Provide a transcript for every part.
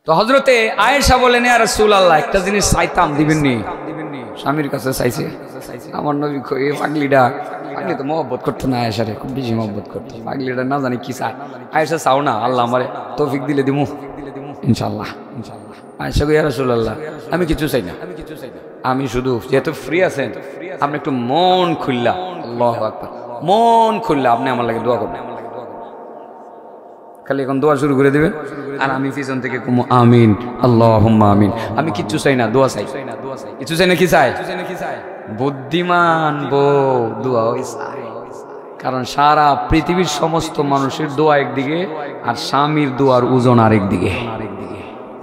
তো হযরতে আয়েশা বলেন, ইয়া রাসূলুল্লাহ, একটা জিনিস চাইতাম, দিবেননি? স্বামীর কাছে চাইছে। আমার নবী কই, পাগলিটা, পাগলি তো মহব্বত করতো না আয়েশারে, খুব বেশি মহব্বত করতো। পাগলিটা না জানি কি চায়। আয়েশা চাও না, আল্লাহ আমারে তৌফিক দিলে দিমু ইনশাআল্লাহ। আয়েশা কই, ইয়া রাসূলুল্লাহ, আমি কিছু চাই না, আমি শুধু যেহেতু ফ্রি আছেন, আপনি একটু মন খুললা, আল্লাহু আকবার, মন খুললা আপনি আমার লাগে দোয়া করবেন। খালি এখন দোয়া শুরু করে দিবেন, আর আমি পিছন থেকে কুমু আমিন, আল্লাহুম্মা আমিন। আমি কিচ্ছু চাই না, দোয়া চাই। কিছু চাই না, কি চাই? বুদ্ধিমান বউ দোয়া চাই। কারণ সারা পৃথিবীর সমস্ত মানুষের দোয়া একদিকে, আর স্বামীর দোয়ার ওজন আরেক দিকে।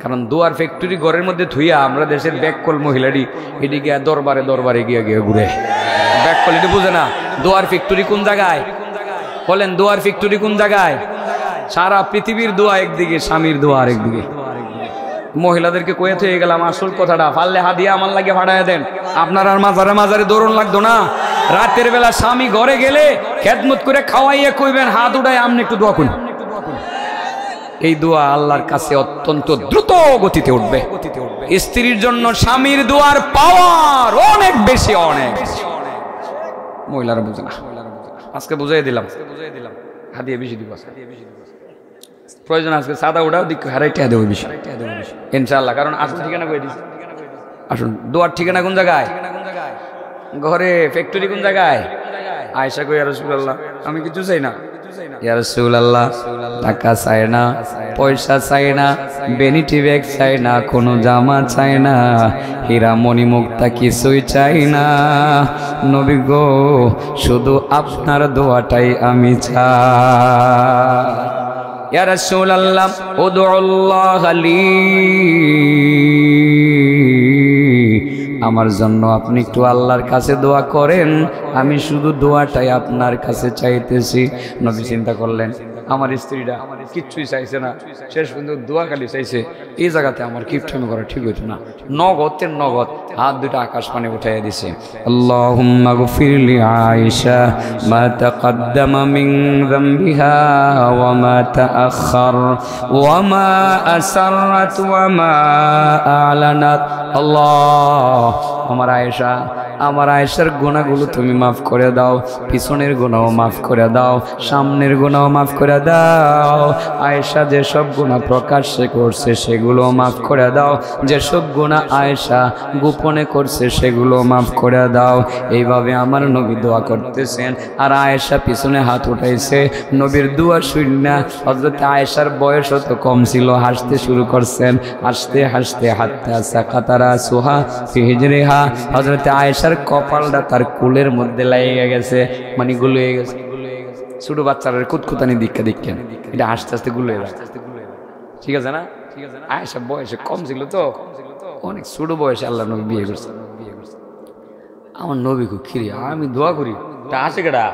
কারণ দোয়ার ফ্যাক্টরি ঘরের মধ্যে থুইয়া আমরা দেশের ব্যাককল মহিলাটি এদিকে দরবারে দরবারে গিয়ে গিয়ে ঘুরে। ব্যাককল এটি বুঝে না দোয়ার ফ্যাক্টরি কোন জায়গায়। বলেন দোয়ার ফ্যাক্টরি কোন জায়গায়? সারা পৃথিবীর দোয়া একদিকে, স্বামীর দোয়া আরেকদিকে। মহিলাদেরকে কয়ে হয়ে গেলাম আসল কথাটা, পারলে হাদিয়া আমার লাগে ফাটাইয়া দেন। আপনার আর মাজারে মাজারে দৌড়ন লাগতো না। রাতের বেলা স্বামী ঘরে গেলে খেদমত করে খাওয়াইয়া কইবেন, হাত উঠায় আপনি একটু দোয়া করুন। এই দোয়া আল্লাহর কাছে অত্যন্ত দ্রুত গতিতে উঠবে। স্ত্রীর জন্য স্বামীর দোয়ার পাওয়ার অনেক বেশি, অনেক। মহিলারা বুঝে না, আজকে বুঝাই দিলাম। হাদিয়া বেশি দিব, প্রয়োজন আজকে সাদা উঠাও দিক হারাই টেয়া দেবো বেশি ইনশাআল্লাহ। কারণ আসল ঠিকানা কই দিছি। আসুন, দোয়ার ঠিকানা কোন জায়গায়? ঘরে। ফ্যাক্টরি কোন জায়গায়? আয়েশা কই, ইয়া রাসূলুল্লাহ, আমি কিছু চাই না। ইয়া রাসূলুল্লাহ, টাকা চাই না, পয়সা চাই না, ভ্যানিটি ব্যাগ চাই না, কোনো জামা চাই না, হীরা মণি মুক্তা কিছুই চাই না। নবী গো, শুধু আপনার দোয়াটাই আমি চাই। ইয়া রাসূলুল্লাহ, উদউল্লাহ লি, আমার জন্য আপনি একটু আল্লাহর কাছে দোয়া করেন, আমি শুধু দোয়াটাই আপনার কাছে চাইতেছি। নবী চিন্তা করলেন, আমার স্ত্রীরা কিচ্ছুই চাইছে না, শেষ পর্যন্ত দোয়া খালি চাইছে। এই জায়গাতে আমার কিপটামি করা ঠিক হইতো না। নগদের নগদ হাত দুটা আকাশ পানে উঠাইয়া দিছে। আল্লাহুম্মা গফির লি আয়েশা মা তাকদ্দামা মিন যামবিহা ওয়া মা তাআখার ওয়া মা আসরাত ওয়া মা আ'লানাত। আল্লাহ, আমার আয়েশার গুনাহগুলো তুমি মাফ করে দাও, পিছনের গুনাহ মাফ করে দাও, সামনের গুনাহ মাফ করে দাও। আয়েশা যেসব গুনাহ প্রকাশ্যে করছে সেগুলো মাফ করে দাও, যেসব গুনাহ আয়েশা গোপনে করছে সেগুলো মাফ করে দাও। এইভাবে আমার নবী দোয়া করতেছেন, আর আয়েশা পিছনে হাত উঠাইছে। নবীর দোয়া শুননা হযরত আয়েশার বয়স তো কম ছিল, হাসতে শুরু করছেন। হাসতে হাসতে হাত্তা সাকাতারা সুহা ফি হিজরিহা, হযরত আয়েশার কপালটা তার কুলের মধ্যে লাগিয়ে গেছে, মানে গুলিয়ে গেছে। ছোট বাচ্চারা কুতকুতানি দীক্ষা দীক্ষা এটা আস্তে আস্তে গুলিয়ে যায়। ঠিক আছে না? আয়েশা বয়সে কম ছিল তো, অনেক ছোট বয়সে আল্লাহ নবী বিয়ে করছে। আমার নবী খুব খিরি, আমি দোয়া করি, তা আসে কেডা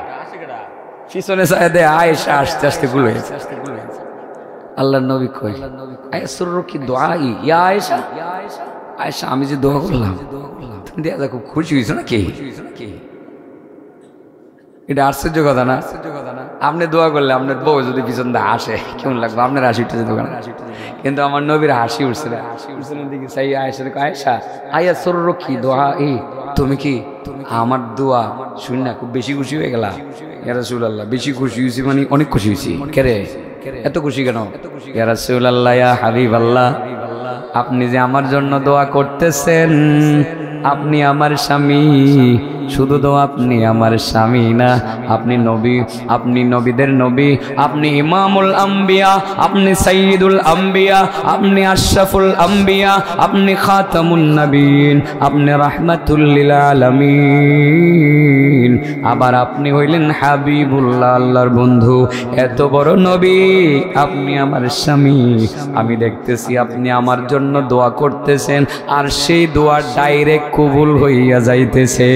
পিছনে চায় দেয়, আয়েশা আস্তে আস্তে গুলিয়ে গেছে। আল্লাহ নবী কই, আয়েশার কি দোয়া, ইয়া আয়েশা, আয়েশা আমি যে দোয়া করলাম তুমি দেখা খুব খুশি হয়েছো নাকি? এটা আশ্চর্য কথা না? আপনি দোয়া করলে আপনার বউ যদি পিছন দিয়ে হাসে কেমন লাগবে? আপনার হাসি উঠতেছে দোকানে, কিন্তু আমার নবীর হাসি উঠছে না। দিকে চাই আয়েশার, আয়েশা আয়া সর কি দোয়া, তুমি কি আমার দোয়া শুনি না খুব বেশি খুশি হয়ে গেলা? ইয়া রাসূলুল্লাহ, বেশি খুশি হয়েছি মানে অনেক খুশি হয়েছি। কেরে এত খুশি কেন? ইয়া রাসূলুল্লাহ, ইয়া হাবিবাল্লাহ, আপনি যে আমার জন্য দোয়া করতেছেন, আপনি আমার স্বামী। শুধু তো আপনি আমার স্বামী না, আপনি নবী, আপনি নবীদের নবী, আপনি ইমামুল আম্বিয়া, আপনি সাইয়্যিদুল আম্বিয়া, আপনি আশরাফুল আম্বিয়া, আপনি খাতামুন নবীন, আপনি রাহমাতুল লিল আলামিন। আবার আপনি হইলেন হাবিবুল্লাহ, আল্লাহর বন্ধু। এত বড় নবী, আপনি আমার স্বামী। আমি দেখতেছি আপনি আমার জন্য দোয়া করতেছেন, আর সেই দোয়া ডাইরেক্ট কবুল হইয়া যাইতেছে।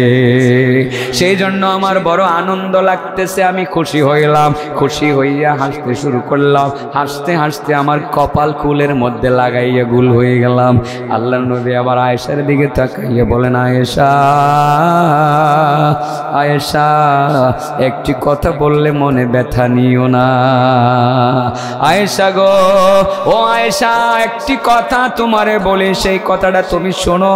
সেই জন্য আমার বড় আনন্দ লাগতেছে, আমি খুশি হইলাম, খুশি হইয়া হাসতে শুরু করলাম। হাসতে হাসতে আমার কপাল কুলের মধ্যে লাগাইয়া গুল হয়ে গেলাম। আল্লাহর নবী আবার আয়েশার দিকে তাকাইয়া বলেন, আয়েশা, আয়েশা, একটি কথা বললে মনে ব্যথা নিও না। আয়েশা গো, ও আয়েশা, একটি কথা তোমারে বলি, সেই কথাটা তুমি শোনো।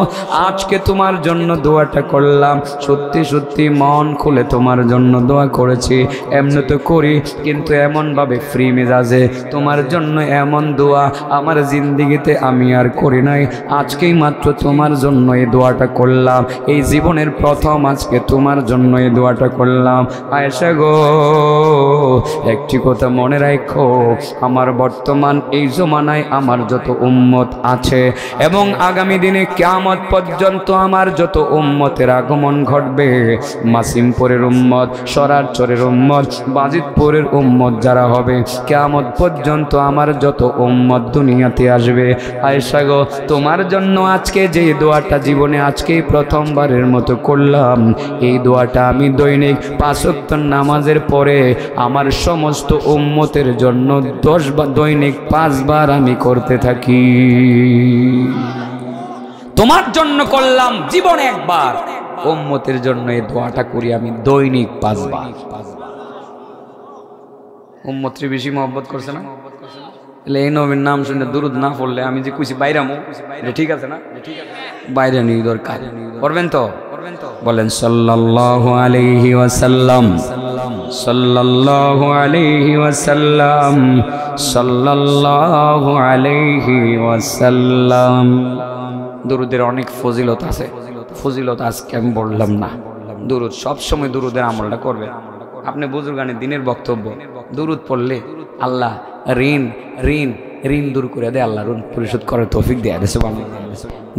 আজকে তোমার জন্য দোয়াটা করলাম, সত্যি সত্যি মন খুলে তোমার জন্য দোয়া করেছি। এমনি তো করি, কিন্তু এমনভাবে ফ্রি মেজাজে তোমার জন্য এমন দোয়া আমার জিন্দিগিতে আমি আর করি নাই। আজকেই মাত্র তোমার জন্য এই দোয়াটা করলাম, এই জীবনের প্রথম আজকে তোমার জন্য এই দোয়াটা করলাম। আয়েশা গো, একটি কথা মনে রাখো, আমার বর্তমান এই জমানায় আমার যত উম্মত আছে এবং আগামী দিনে কিয়ামত পর্যন্ত আমার যত উম্মতের আগমন ঘটবে, মাসিমপুরের উম্মত, সরারচরের উম্মত, বাজিতপুরের উম্মত যারা হবে, কিয়ামত পর্যন্ত আমার যত উম্মত দুনিয়াতে আসবে, আয়েশা গো, তোমার জন্য আজকে যে দোয়াটা জীবনে আজকেই প্রথমবারের মতো করলাম, এই দোয়াটা আমি দৈনিক 5 ওয়াক্ত নামাজের পরে আমার সমস্ত উম্মতের জন্য 10 বার, দৈনিক 5 বার আমি করতে থাকি। তোমার জন্য করলাম জীবনে একবার, উম্মতের জন্য এই দোয়াটা করি আমি দৈনিক 5 বার। উম্মতরে বেশি মহব্বত করছে না? এই নবীর নাম শুনে দুরুদ না পড়লে আমি যে কুছি বাইরামো, এটা ঠিক আছে না? বাইরে নিয়ে দরকার করবেন তো, বলেন সাল্লাল্লাহু আলাইহি ওয়াসাল্লাম, সাল্লাল্লাহু আলাইহি ওয়াসাল্লাম, সাল্লাল্লাহু আলাইহি ওয়াসাল্লাম। দুরুদের অনেক ফজিলত আছে, ফজিলত আজকে আমি বললাম না। দুরুদ সব সময় দুরুদের আমলটা করবে। আপনি বুজুর্গানের দিনের বক্তব্য, দুরুদ পড়লে আল্লাহ ঋণ ঋণ ঋণ দূর করে দেয়, আল্লাহ ঋণ পরিশোধ করার তৌফিক দেয়।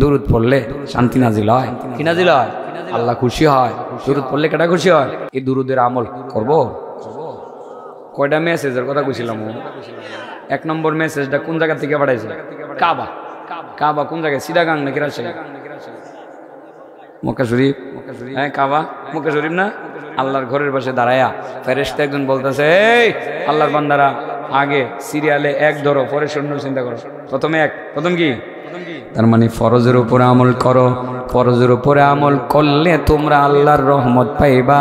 দুরুদ পড়লে শান্তি নাজিল হয়, কি নাজিল হয়? আল্লাহ খুশি হয়। দুরুদ পড়লে কেটা খুশি হয়? এই দুরুদের আমল করব। কয়টা মেসেজের কথা কইছিলাম? 1 নম্বর মেসেজটা কোন জায়গা থেকে পাঠাইছে? কাবা। কাবা কোন জায়গায়? সিডাগাং নাকি রাজশাহী? মক্কা শরীফ। হ্যাঁ, কাবা মক্কা শরীফ না? আল্লাহর ঘরের পাশে দাঁড়ায়া ফেরেশতা একজন বলতেছে, এই আল্লাহর বান্দারা, আগে সিরিয়ালে 1 ধরো, পরে শূন্য চিন্তা করো। প্রথম কি? তার মানে ফরজের উপরে আমল করো। ফরজের উপরে আমল করলে তোমরা আল্লাহর রহমত পাইবা।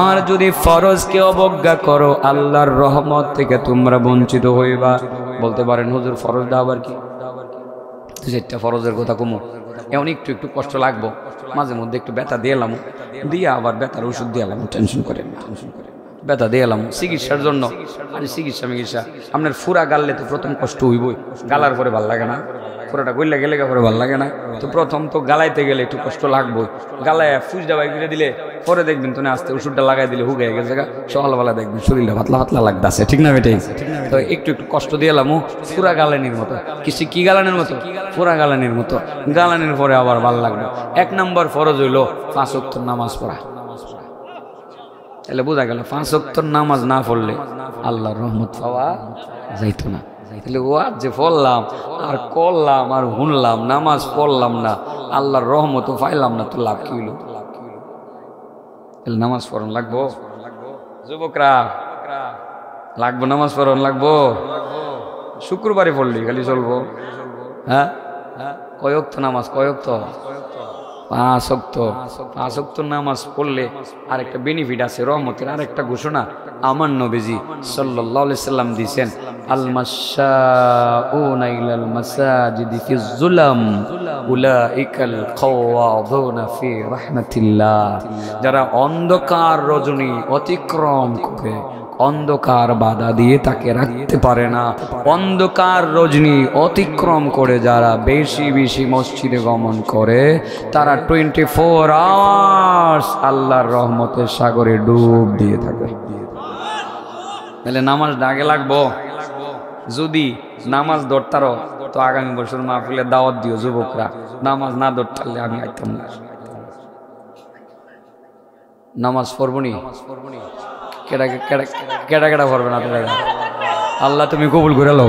আর যদি ফরজকে অবজ্ঞা করো, আল্লাহর রহমত থেকে তোমরা বঞ্চিত হইবা। বলতে পারেন, হুজুর ফরজটা আবার কি? সেটা ফরজের কথা কমো, এমন একটু একটু কষ্ট লাগবো, মাঝে মধ্যে একটু ব্যথা দিয়ে এলাম, দিয়ে আবার ব্যথার ওষুধ দিয়ে এলাম, টেনশন করেন না, ব্যথা দিয়ে এলাম চিকিৎসার জন্য। আর চিকিৎসা আপনার ফুরা গাললে তো প্রথম কষ্ট হইবই, গালার পরে ভাল লাগে না? পুরোটা গইলে গেলে পরে ভাল লাগে না? তো প্রথম তো গালাইতে গেলে একটু কষ্ট লাগবো। গালায় ফুসডা বাই করে দিলে পরে দেখবেন তো আস্তে ওষুধটা লাগাই দিলে হুগে গেছে, সকালবেলা দেখবেন শরীরটা পাতলা পাতলা লাগতেছে, ঠিক না বেটে? তো একটু একটু কষ্ট দিয়ে এলাম, পুরা গালানির মতো। কি গালানের মতো? পুরা গালানির মতো। গালানির পরে আবার ভাল লাগবে। 1 নম্বর ফরজ হইল 5 ওয়াক্ত নামাজ পড়া। তাহলে বোঝা গেল 5 ওয়াক্ত নামাজ না পড়লে আল্লাহর রহমত পাওয়া যাইতো না। তাহলে ওয়াজ যে পড়লাম আর করলাম আর শুনলাম, নামাজ পড়লাম না, আল্লাহর রহমতও পাইলাম না, তো লাভ কি হইল? তাহলে নামাজ পড়ন লাগবো। যুবকরা লাগবো, নামাজ পড়ন লাগবো। শুক্রবারে পড়লি খালি চলবো? হ্যাঁ, কয় ওয়াক্ত নামাজ? কয় ওয়াক্ত? 5 ওয়াক্ত। 5 ওয়াক্ত নামাজ পড়লে আরেকটা বেনিফিট আছে, রহমতের আরেকটা ঘোষণা আমার নবীজি সাল্লাল্লাহু আলাইহি সাল্লাম দিয়েছেন, আল মাশাউনা ইলাল মাসাজিদি ফিজ যুলাম উলাইকাল খাওয়াদুনা ফি রাহমাতিল্লাহ। যারা অন্ধকার রজনী অতিক্রম করে, অন্ধকার বাধা দিয়ে তাকে রাখতে পারে না, অন্ধকার রজনী অতিক্রম করে যারা বেশি বেশি মসজিদে গমন করে, তারা 24 আওয়ার্স আল্লাহর রহমতের সাগরে ডুব দিয়ে থাকে। তাহলে নামাজ আগে লাগবো। যদি নামাজ ধরতারো তো আগামী বছর মাহফিলে দাওয়াত দিও যুবকরা। নামাজ না ধরতারলে আমি আইতাম না। নামাজ পড়বনি, কেডা কেডা পড়বে না? আল্লাহ তুমি কবুল করে লো।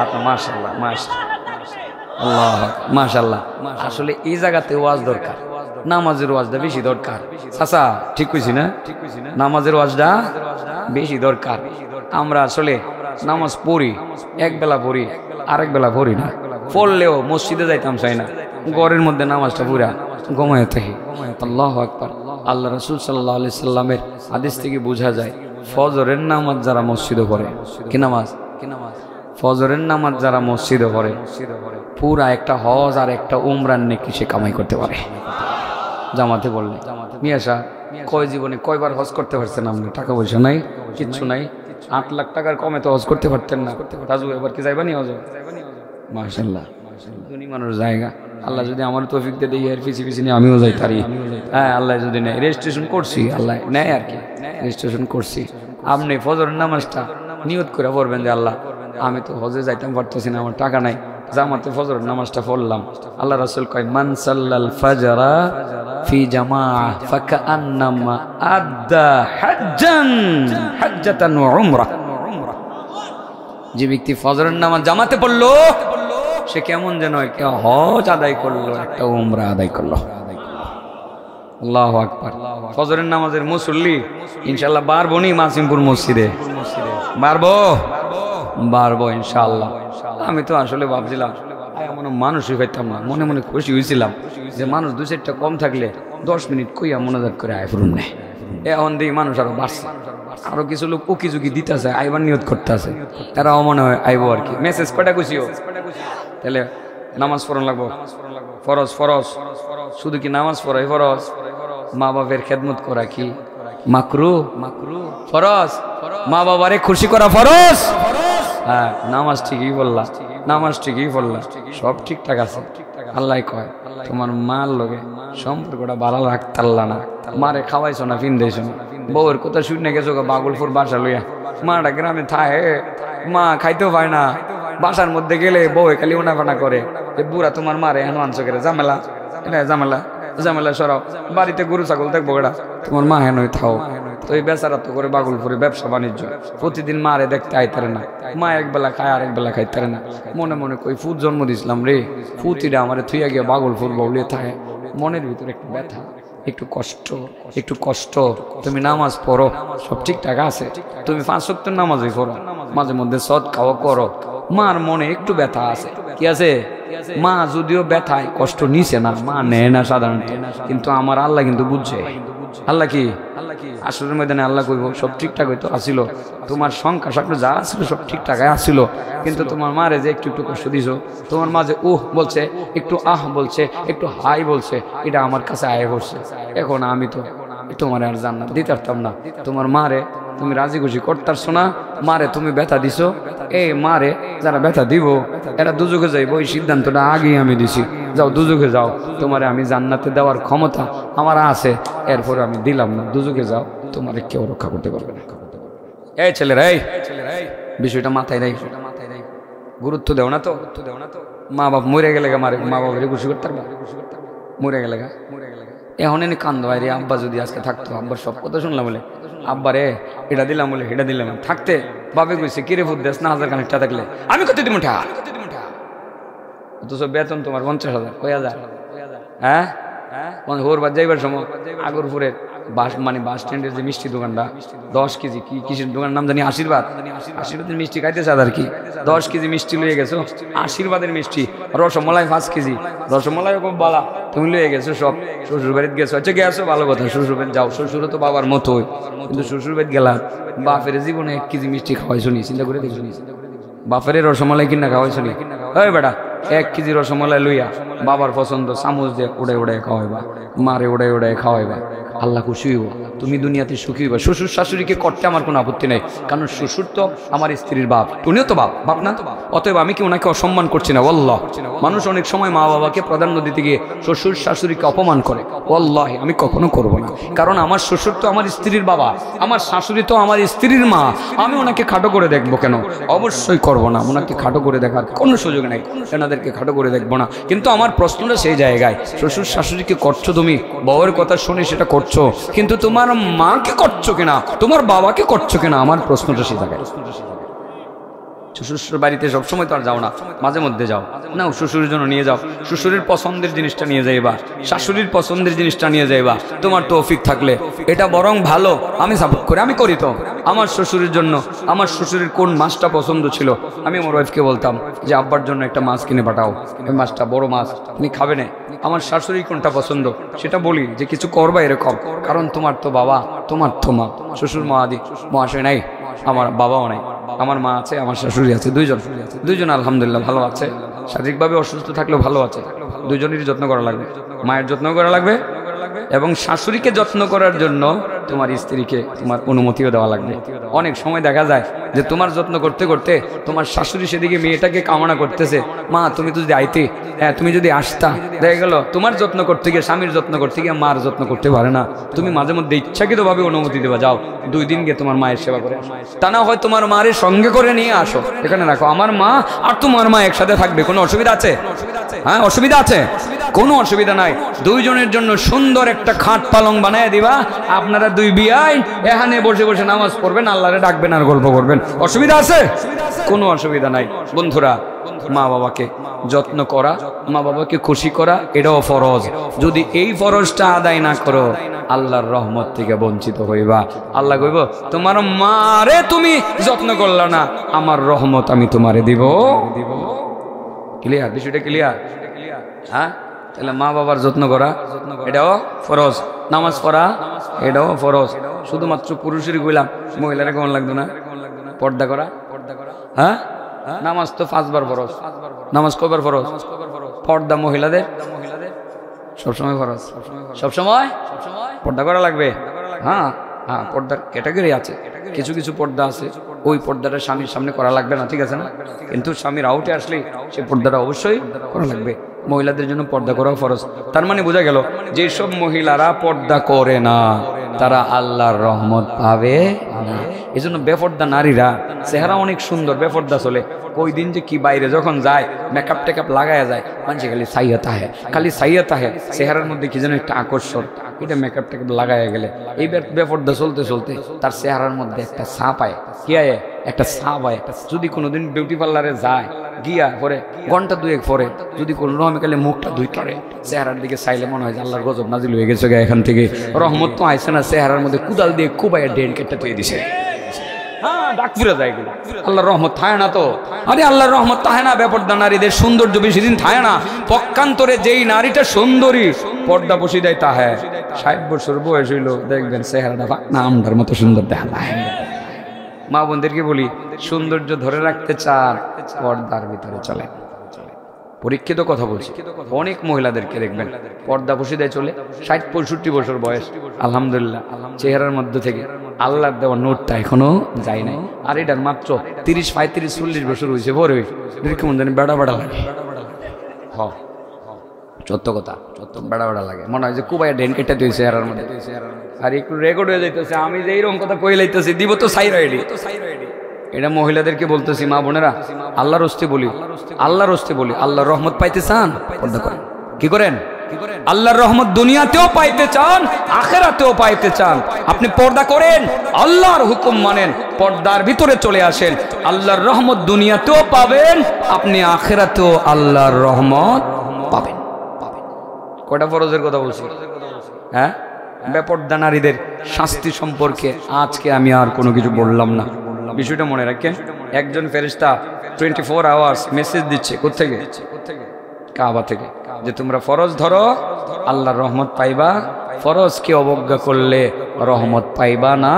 আপনার মাশাআল্লাহ, মাশাআল্লাহ। আল্লাহ মাশাআল্লাহ। আসলে এই জায়গাতে ওয়াজ দরকার, নামাজের ওয়াজটা বেশি দরকার। চাচা ঠিক কইছি না? নামাজের ওয়াজটা বেশি দরকার। আমরা আসলে নামাজ পড়ি, এক বেলা পড়ি, আরেক বেলা পড়ি না। পড়লেও মসজিদে যাইতাম চাই না, ঘরের মধ্যে নামাজটা পুরা ঘুমায় থাকি। আল্লাহু আকবার। আল্লাহ রাসূল সাল্লাল্লাহু আলাইহি সাল্লামের হাদিস থেকে বোঝা যায় ফজরের নামাজ যারা মসজিদে পড়ে, কি নামাজ? ফজরের নামাজ যারা মসজিদে পড়ে পুরা একটা হজ আর একটা উমরার নেকি সে কামাই করতে পারে জামাতে বললে। মিয়া সাহেব কয় জীবনে কয়বার হজ করতে পারছেন আপনি? টাকা পয়সা নাই, কিচ্ছু নাই, 8 লাখ টাকার কমে তো হজ করতে পারতেন না। রাজু এবার কি যাইবানি হজ? মাশাআল্লাহ, ধনী মানুষ জায়গা। আল্লাহ যদি আমার তৌফিক দিয়ে দেয় এর পিছিয়ে নিয়ে আমিও যাই তারি। হ্যাঁ, আল্লাহ যদি নেয়, রেজিস্ট্রেশন করছি, আল্লাহ নেয় আর কি, রেজিস্ট্রেশন করছি। আপনি ফজরের নামাজটা নিয়ত করে পড়বেন যে আল্লাহ আমি তো হজে যাইতাম পারতেছি না, আমার টাকা নাই, জামাতে ফজরের নামাজটা পড়লাম। আল্লাহ রাসূল কয় মান সাল্লাল ফাজরা ফি জামাআহ ফাকান্নামা আদ্দা হাজ্জাতান ওয়া উমরা। যে ব্যক্তি ফজরের নামাজ জামাতে পড়লো সে কেমন যেন একটা হজ আদায় করলো, একটা উমরা আদায় করলো। আল্লাহু আকবার। ফজরের নামাজের মুসল্লি ইনশাআল্লাহ বাড়বো নি মাসিমপুর মসজিদে? বাড়বো ইনশাআল্লাহ। আমি তো আসলে ভাবছিলাম এমন মানুষই পাইতাম না, মনে মনে খুশি হয়েছিলাম যে মানুষ 2-4টা কম থাকলে 10 মিনিট কইয়া মোনাজাত করে আয় ফুরুন নেয়। এখন দিই মানুষ আরো বাড়ছে, আরো কিছু লোক উকি ঝুঁকি দিতেছে, আইবার নিয়ত করতেছে, তারাও মনে হয় আইবো আর কি। মেসেজ কয়টা কইছিও? তাহলে নামাজ পড়ন লাগবো, ফরজ ফরজ। শুধু কি নামাজ পড়াই ফরজ? মা বাবার খেদমত করা কি মাকরু? ফরজ। মা বাবারে খুশি করা ফরজ। হ্যাঁ, নামাজ ঠিকই বললা, নামাজ ঠিকই বললা, সব ঠিকঠাক আছে। আল্লাহ কয় তোমার মার লগে সম্পর্কটা ভালো রাখতাল্লা না, মারে খাওয়াইছো না, ফিন্দাইছো না। বউয়ের কথা শুনে গেছো বাগলপুর বাসা লইয়া, মাটা গ্রামে থাকে, মা খাইতেও পায় না, বাসার মধ্যে গেলে বউ খালি উনাফানা করে, বুড়া তোমার মারে এখন আনছো করে ঝামেলা, এটা ঝামেলা ঝামেলা সরাও। বাড়িতে গরু ছাগল দেখবো গেটা, তোমার মা হেন থাও। তো এই বেচারা তো করে বাগলপুরে ব্যবসা বাণিজ্য, প্রতিদিন মারে দেখতে আইতারে না, মা একবেলা খায় আর একবেলা খাইতারে না। মনে মনে কই ফুট জন্ম দিছিলাম রে, ফুতিরা আমারে থুইয়া গিয়ে বাগলপুর বউলিয়ে থাকে। মনের ভিতরে একটু ব্যথা, একটু কষ্ট, একটু কষ্ট। তুমি নামাজ পড়ো, সব ঠিকঠাক আছে, তুমি 5 ওয়াক্ত নামাজই পড়ো, মাঝে মধ্যে সদকাও করো, মার মনে একটু ব্যথা আছে। কি আছে? মা যদিও ব্যথায় কষ্ট নিছে না, মা নেয় না সাধারণত, কিন্তু আমার আল্লাহ কিন্তু বুঝছে। আল্লাহ কি? আসরের ময়দানে আল্লাহ কইব সব ঠিকঠাক হইতো আসিল, তোমার সংখ্যা সাপটা যা আসছিল সব ঠিকঠাক আসিল, কিন্তু তোমার মারে যে একটু একটু কষ্ট দিছো, তোমার মা যে উহ বলছে, একটু আহ বলছে, একটু হাই বলছে, এটা আমার কাছে আয় করছে। এখন আমি তো তোমার আর জান্নাত দিতে পারতাম না, তোমার মারে তুমি রাজি খুশি করতারছো না, মারে তুমি ব্যথা দিছো। এই মারে যারা ব্যথা দিব এরা দুজকে যাইব, এই সিদ্ধান্তটা আগেই আমি দিছি। যাও দুজকে যাও, তোমারে আমি জান্নাতে দেওয়ার ক্ষমতা আমার আছে, এরপরে আমি দিলাম না, দুজকে যাও, তোমারে কেউ রক্ষা করতে পারবে না। এই ছেলেরা, এই বিষয়টা মাথায় রাই, গুরুত্ব দেও না তো। মা বাপ মরে গেলে মারে, মা বাবারে খুশি করতে পারবা? মরে গেলে এখন এনে কান্দ রে, আব্বা যদি আজকে থাকতো, আব্বার সব কথা শুনলাম বলে, আব্বারে এটা দিলাম বলে এটা দিলাম না, থাকতে বাপে কইছে কিরে ফুট দেশ না, 1000 খানিকটা থাকলে আমি কত দিব ঠা, অথচ বেতন তোমার 50,000 কয়া যায়। হ্যাঁ, হোর বাদ যাইবার সময় আগরপুরের বাস স্ট্যান্ডের যে মিষ্টি দোকানটা 10 কেজি কি কিসের দোকানের নাম জানি, আশীর্বাদের মিষ্টি খাইতেছে আর কি, 10 কেজি মিষ্টি লইয়ে গেছো, আশীর্বাদের মিষ্টি, রসমলাই 5 কেজি, রসমলাই খুব বালা, তুমি লইয়ে গেছো সব, শ্বশুর বাড়িতে গেছো। আচ্ছা গেছো ভালো কথা, শ্বশুর বাড়ি যাও, শ্বশুরও তো বাবার মতোই, কিন্তু শ্বশুর বাড়ি গেলা, বাপের জীবনে 1 কেজি মিষ্টি খাওয়াইছো নি? চিন্তা করে দেখছো নি? বাপের রসমালাই কিনা খাওয়াইছো নি? ওই বেটা 1 কেজি রসমালাই লইয়া বাবার পছন্দ চামচ দিয়ে উড়ে উড়ে খাওয়াইবা, মারে উড়ে উড়ে খাওয়াইবা, আল্লাহ খুশি হইব, তুমি দুনিয়াতে সুখী হইবা। শ্বশুর শাশুড়িকে করতে আমার কোনো আপত্তি নেই, কারণ শ্বশুর তো আমার স্ত্রীর বাপ, উনিও তো বাপ না, অতএব আমি কি ওনাকে অসম্মান করছি না। ওয়াল্লাহ, মানুষ অনেক সময় মা বাবাকে প্রাধান্য দিতে গিয়ে শ্বশুর শাশুড়িকে অপমান করে, ওয়াল্লাহ আমি কখনো করব না, কারণ আমার শ্বশুর তো আমার স্ত্রীর বাবা, আমার শাশুড়ি তো আমার স্ত্রীর মা, আমি ওনাকে খাটো করে দেখবো কেন? অবশ্যই করব না, ওনাকে খাটো করে দেখার কোনো সুযোগ নেই, এনাদেরকে খাটো করে দেখবো না। কিন্তু আমার প্রশ্নটা সেই জায়গায়, শ্বশুর শাশুড়িকে করছো তুমি, বউয়ের কথা শুনে সেটা করছো, কিন্তু তোমার মাকে করছো কিনা, তোমার বাবাকে করছো কিনা, আমার প্রশ্নটা সেই জায়গায়। শ্বশুর বাড়িতে সবসময় তো আর যাও না, মাঝে মধ্যে যাও না, শ্বশুরের জন্য নিয়ে যাও, শ্বশুরের পছন্দের জিনিসটা নিয়ে যাইবা, শাশুড়ির পছন্দের জিনিসটা নিয়ে যাইবা। তোমার তৌফিক থাকলে এটা বরং ভালো। আমি সাপোর্ট করি, আমি করি তো। আমার শ্বশুরের জন্য, আমার শ্বশুরের কোন মাছটা পছন্দ ছিল, আমি আমার ওয়াইফকে বলতাম যে আব্বার জন্য একটা মাছ কিনে পাঠাও, ওই মাছটা বড় মাছ, তুমি খাবে না। আমার শাশুড়ি কোনটা পছন্দ সেটা বলি যে কিছু করবা এরকম, কারণ তোমার তো বাবা, তোমার তো মা। শ্বশুর মহাশয় নাই, আমার বাবাও নাই, আমার মা আছে, আমার শাশুড়ি আছে, দুইজন আলহামদুলিল্লাহ ভালো আছে। শারীরিকভাবে অসুস্থ থাকলেও ভালো আছে। দুইজনেরই যত্ন করা লাগবে, মায়ের যত্ন করা লাগবে এবং শাশুড়িকে যত্ন করার জন্য তোমার স্ত্রীকে তোমার অনুমতিও দেওয়া লাগবে। অনেক সময় দেখা যায় যে তোমার যত্ন করতে করতে তোমার শাশুড়ি সেদিকে মেয়েটাকে কামনা করতেছে, মা তুমি তো যদি আইতে, হ্যাঁ তুমি যদি আসতা, দেখা গেল তোমার যত্ন করতে গিয়ে, স্বামীর যত্ন করতে গিয়ে মার যত্ন করতে পারে না। তুমি মাঝে মধ্যে ইচ্ছাকৃতভাবে অনুমতি দেবা, যাও 2 দিন গিয়ে তোমার মায়ের সেবা করে, তা না হয় তোমার মায়ের সঙ্গে করে নিয়ে আসো, এখানে রাখো, আমার মা আর তোমার মা একসাথে থাকবে। কোনো অসুবিধা আছে? হ্যাঁ অসুবিধা আছে? কোনো অসুবিধা নাই। দুইজনের জন্য সুন্দর একটা খাট পালং বানায় দিবা, আপনারা 2 বিয়াই এখানে বসে বসে নামাজ পড়বেন, আল্লাহরে ডাকবেন আর গল্প করবেন। অসুবিধা আছে? কোনো অসুবিধা নাই। বন্ধুরা, মা বাবাকে যত্ন করা, মা বাবাকে খুশি করা, এটাও ফরজ। যদি এই ফরজটা আদায় না করো, আল্লাহর রহমত থেকে বঞ্চিত হইবা। আল্লাহ কইব তোমার মারে তুমি যত্ন করলা না, আমার রহমত আমি তোমারে দিব। ক্লিয়ার? বিষয়টা ক্লিয়ার? হ্যাঁ, তাহলে মা বাবার যত্ন করা এটাও ফরজ, নামাজ পড়া এটাও ফরজ। শুধুমাত্র পুরুষের কইলাম, মহিলারা কেমন লাগতো না? পর্দা করা, হ্যাঁ নামাজ তো 5 বার ফরজ। নামাজ কয়বার ফরজ? পর্দা মহিলাদের সবসময় ফরজ, সবসময় পর্দা করা লাগবে। হ্যাঁ হ্যাঁ, পর্দার ক্যাটাগরি আছে, কিছু কিছু পর্দা আছে ওই পর্দাটা স্বামীর সামনে করা লাগবে না, ঠিক আছে না? কিন্তু স্বামীর আউটে আসলে সেই পর্দাটা অবশ্যই করা লাগবে। মহিলাদের জন্য পর্দা করাও ফরজ। তার মানে বোঝা গেল যেসব মহিলারা পর্দা করে না তারা আল্লাহর রহমত পাবে না। এই জন্য বেপর্দা নারীরা চেহারা অনেক সুন্দর, বেপর্দা চলে, ওই দিন যে কি বাইরে যখন যায় মেকআপ টেকআপ লাগায়া যায়, মানুষে খালি সাইয়াত আহে, খালি সাইয়াত আহে, চেহারার মধ্যে কি যেন একটা আকর্ষণ, এটা মেকআপ টেকআপ লাগায়া গেলে এই বেপর্দা চলতে চলতে তার চেহারার মধ্যে একটা ছাপ আয়, কি আয়? একটা ছাপ আয়। যদি কোনোদিন বিউটি পার্লারে যায়, গিয়া পরে ঘন্টা 2 পরে যদি কোনো রহমকালে মুখটা ধুই করে, চেহারার দিকে চাইলে মনে হয় যে আল্লাহর গজব নাজিল হয়ে গেছে এখান থেকে, রহমত তো আইসে না, চেহারার মধ্যে কুদাল দিয়ে কুবাইয়া ডেন কেটে তুই দিছে। আল্লাহর রহমত থাকে না তো? আরে আল্লাহর রহমত থাকে না, বেপর্দা নারীদের সৌন্দর্য বেশি দিন থাকে না। পক্ষান্তরে যেই নারীটা সুন্দরী, পর্দা বসে দেয়, তা হ্যাঁ 60 বছর বয়স হইল, দেখবেন চেহারাটা না আমটার মতো সুন্দর দেখা যায়। মা বোনদেরকে বলি, সৌন্দর্য ধরে রাখতে চান, পর্দার ভিতরে চলে। পরীক্ষিত কথা বলছি, অনেক মহিলাদেরকে দেখবেন পর্দা বসে দেয় চলে, 60-65 বছর বয়স, আলহামদুলিল্লাহ চেহারার মধ্যে থেকে আল্লাহর দেওয়া নোটটা এখনো যায় নাই। আর এটার মাত্র 30-35-40 বছর হয়েছে, বড় কেমন জানি বেড়া বেড়া লাগে। সত্য কথা, বেড়া বেড়া লাগে, মনে হয় যে কুবাইয়া ডেন কেটে তুই চেহারার মধ্যে। আর একটু রেকর্ড হয়ে যাইতেছে, আমি যে এইরকম কথা কই লাইতেছি, দিব তো সাইরাইডি। এটা মহিলাদেরকে বলতেছি, মা বোনেরা আল্লাহর হস্তে বলি, আল্লাহর হস্তে বলি, আল্লাহর রহমত পাইতে চান, পর্দা করেন। কি করেন? আল্লাহর রহমত দুনিয়াতেও পাইতে চান, আখিরাতেও পাইতে চান, আপনি পর্দা করেন, আল্লাহর হুকুম মানেন, পর্দার ভিতরে চলে আসেন, আল্লাহর রহমত দুনিয়াতেও পাবেন, আপনি আখিরাতেও আল্লাহর রহমত পাবেন। কয়টা ফরজের কথা বলছি? হ্যাঁ, বেপর্দা নারীদের শাস্তি সম্পর্কে আজকে আমি আর কোনো কিছু বললাম না। বিষয়টা মনে রাখেন, একজন ফেরেশতা 24 আওয়ার্স মেসেজ দিচ্ছে, কোত্থেকে? কাবা থেকে, যে তোমরা ফরজ ধরো, আল্লাহর রহমত পাইবা, ফরজকে অবজ্ঞা করলে রহমত পাইবা না,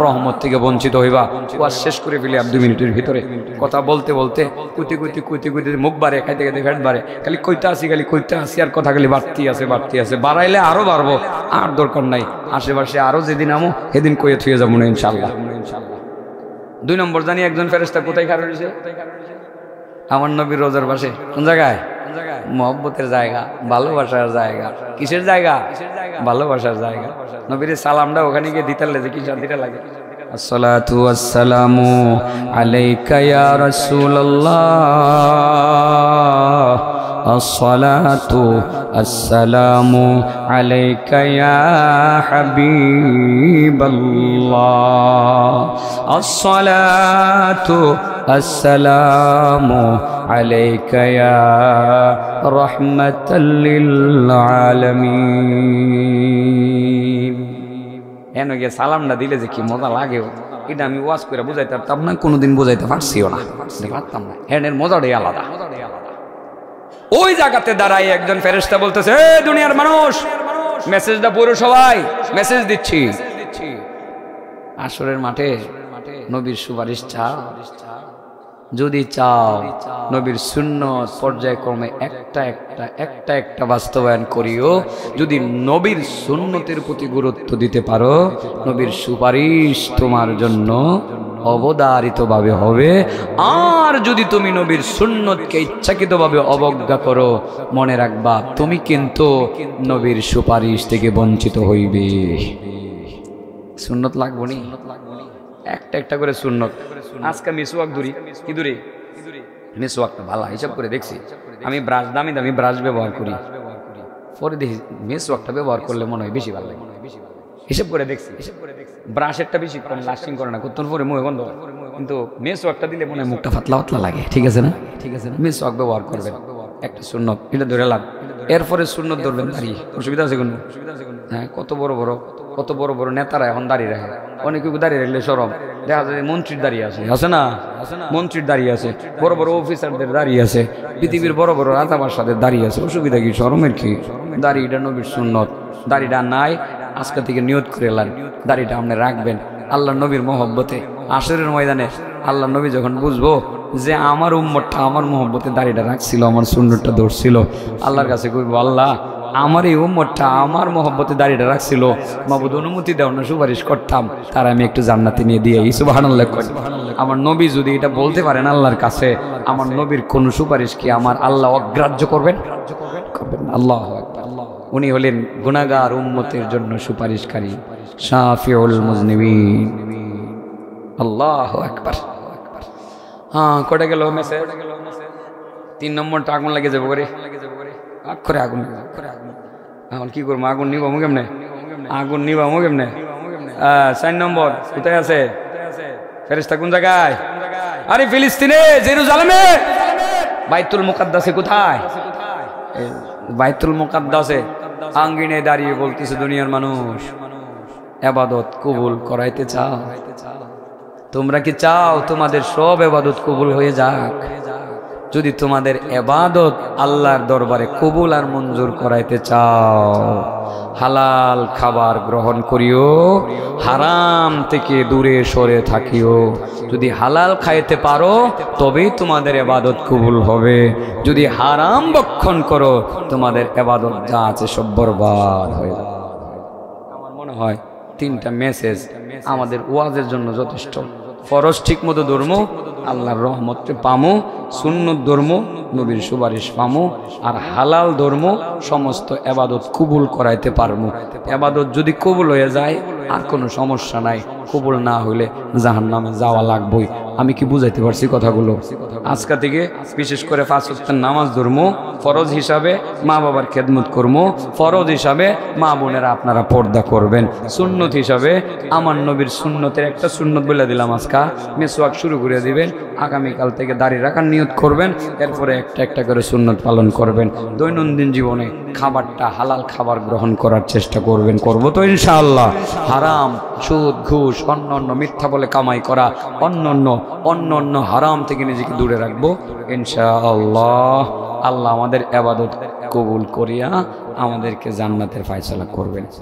রহমত থেকে বঞ্চিত হইবা। ওয়াজ শেষ করে ফেলি 2 মিনিটের ভিতরে। কথা বলতে বলতে কুইতে কুইতে কুইতে কুইতে মুখ বাড়ে, খাইতে খাইতে ফ্যাট বাড়ে, খালি কইতে আসি, খালি কইতে আসি, আর কথা খালি বাড়তি আছে, বাড়তি আছে। বাড়াইলে আরো বাড়বো, আর দরকার নাই, আশেপাশে আরো যেদিন আমো সেদিন কইয়ে থুয়ে যাবো না ইনশাল্লাহ। 2 নম্বর জানি একজন ফেরেশতা কোথায় খাড়া হয়েছে? আমার নবীর রোজার পাশে। কোন জায়গায়? মহব্বতের জায়গা, ভালোবাসার জায়গা। কিসের জায়গা? ভালোবাসার জায়গা। নবীর সালামটা ওখানে গিয়ে দিতে লাগে, কি শান্তিটা লাগে। আসসালাতু ওয়াসসালামু আলাইকা ইয়া রাসূলুল্লাহ আসসালাতু আসসালামু আলাইকা ইয়া হাবিবাল্লাহ আসসালাতু আসসালামু আলাইকা ইয়া রাহমাতাল লিল আলামিন। এনে গিয়ে সালামটা দিলে যে কি মজা লাগে, এটা আমি ওয়াজ করে বুঝাইতে পারতাম না, কোনোদিন বুঝাইতে পারছিও না, পারতাম না। এর মজাটাই আলাদা। ওই জায়গাতে দাঁড়াই একজন ফেরেশতা বলতেছে, এ দুনিয়ার মানুষ, মেসেজটা পুরো সবাই মেসেজ দিচ্ছি, আসরের মাঠে নবীর সুপারিশ চাও, যদি চাও নবীর সুন্নত পর্যায়ক্রমে একটা একটা বাস্তবায়ন করিও। যদি নবীর সুন্নতের প্রতি গুরুত্ব দিতে পারো, নবীর সুপারিশ তোমার জন্য অবধারিতভাবে হবে। আর যদি তুমি নবীর সুন্নতকে ইচ্ছাকৃতভাবে অবজ্ঞা করো, মনে রাখবা তুমি কিন্তু নবীর সুপারিশ থেকে বঞ্চিত হইবে। সুন্নত লাগবো নি, একটা একটা করে সুন্নত। আজকে মিসওয়াক ধরি, কি ধরি? মিসওয়াকটা ভালো হিসাব করে দেখছি আমি, ব্রাশ দামি দামি ব্রাশ ব্যবহার করি, পরে দেখি মিসওয়াকটা ব্যবহার করলে মনে হয় বেশি ভালো লাগে। হিসাব করে দেখছি ব্রাশেরটা বেশি লাস্টিং করে না, কতক্ষণ পরে মুখে গন্ধ, কিন্তু মিসওয়াকটা দিলে মনে হয় মুখটা পাতলা পাতলা লাগে। ঠিক আছে না? ঠিক আছে না? মিসওয়াক ব্যবহার করবেন, একটা সুন্নত, এটা ধরে লাভ। এরপরে সুন্নত ধরবেন দাঁড়িয়ে, অসুবিধা আছে কোনো? হ্যাঁ, কত বড় বড় নেতারা এখন দাঁড়িয়ে রাখে, অনেকে দাঁড়িয়ে রাখলে সরম দেখা যায়। মন্ত্রীর দাঁড়িয়ে আছে, আছে না? মন্ত্রীর দাঁড়িয়ে আছে, বড় বড় অফিসারদের দাঁড়িয়ে আছে, পৃথিবীর বড় বড় রাজাবাদশাদের দাঁড়িয়ে আছে, অসুবিধা কি? শরমের কি? দাঁড়িয়েটা নবীর সুন্নত, দাঁড়িয়েটা নাই আজকে থেকে নিয়ত করে এলেন দাঁড়িয়েটা আপনি রাখবেন আল্লাহ নবীর মহব্বতে। আসরের ময়দানে আল্লাহ নবী যখন বুঝবো যে আমার উম্মতটা আমার মহব্বতে দাঁড়িয়েটা রাখছিল, আমার সুন্নতটা ধরছিল, আল্লাহর কাছে কইবো, আল্লাহ আমার এই উম্মতটা আমার মহব্বতে দাঁড়িয়েটা রাখছিল, মাবুদ অনুমতি দাও না সুপারিশ করতাম, তার আমি একটু জান্নাতে নিয়ে দিয়ে সুবহানাল্লাহ করি। আমার নবী যদি এটা বলতে পারেন আল্লাহর কাছে, আমার নবীর কোন সুপারিশ কি আমার আল্লাহ অগ্রাহ্য করবেন? করবেন না। আল্লাহু আকবার। উনি হলেন গুনাহগার উম্মতের জন্য সুপারিশকারী, শাফিউল মুজনিবিন। আল্লাহু আকবার। হ্যাঁ, কটা গেল মেসেজ? 3 নম্বরটা আগুন লাগে যাবো করে, আক্ষরে আগুন। এখন কি করবো? আগুন নিবামো কেমনে? আগুন নিবামো কেমনে? 4 নম্বর কোথায় আছে? ফেরেশতা কোন জায়গায়? আরে ফিলিস্তিনে, জেরুজালেমে। বাইতুল মুকাদ্দাসে কোথায়? বাইতুল মুকাদ্দাসে আঙ্গিনে দাঁড়িয়ে বলতেছে, দুনিয়ার মানুষ, ইবাদত কবুল করাইতে চাও? তোমরা কি চাও তোমাদের সব ইবাদত কবুল হয়ে যাক? যদি তোমাদের ইবাদত আল্লাহর দরবারে কবুল আর মঞ্জুর করাইতে চাও, হালাল খাবার গ্রহণ করিও, হারাম থেকে দূরে সরে থাকিও। যদি হালাল খাইতে পারো তবেই তোমাদের ইবাদত কবুল হবে। যদি হারাম ভক্ষণ করো তোমাদের ইবাদত যা আছে সব বরবাদ হয়ে যাবে। আমার মনে হয় 3টা মেসেজ আমাদের ওয়াজের জন্য যথেষ্ট। ফরজ ঠিক মতো ধর্ম, আল্লাহর রহমত পামো, সুন্নত ধর্ম, নবীর সুপারিশ পামো, আর হালাল ধর্ম সমস্ত ইবাদত কবুল করাইতে পারবো। ইবাদত যদি কবুল হয়ে যায় আর কোনো সমস্যা নাই, কবুল না হইলে জাহান্নামে যাওয়া লাগবেই। আমি কি বুঝাইতে পারছি কথাগুলো? আজকে থেকে বিশেষ করে 5 ওয়াক্তের নামাজ ধর্ম, ফরজ হিসাবে মা বাবার খেদমত করবো, ফরজ হিসাবে মা বোনেরা আপনারা পর্দা করবেন, সুন্নত হিসাবে আমার নবীর সুন্নতের একটা সুন্নত বলে দিলাম, আজকা মিসওয়াক শুরু করে দিবেন, আগামীকাল থেকে দাঁড়িয়ে রাখার নিয়ত করবেন, এরপরে একটা একটা করে সুন্নত পালন করবেন। দৈনন্দিন জীবনে খাবারটা হালাল খাবার গ্রহণ করার চেষ্টা করবেন, করবো তো ইনশাআল্লাহ। হারাম, সুদ, ঘুষ, অন্য মিথ্যা বলে কামাই করা, অন্য হারাম থেকে নিজেকে দূরে রাখবো ইনশাআল্লাহ। আল্লাহ আমাদের ইবাদত কবুল করিয়া আমাদেরকে জান্নাতের ফয়সালা করবেন।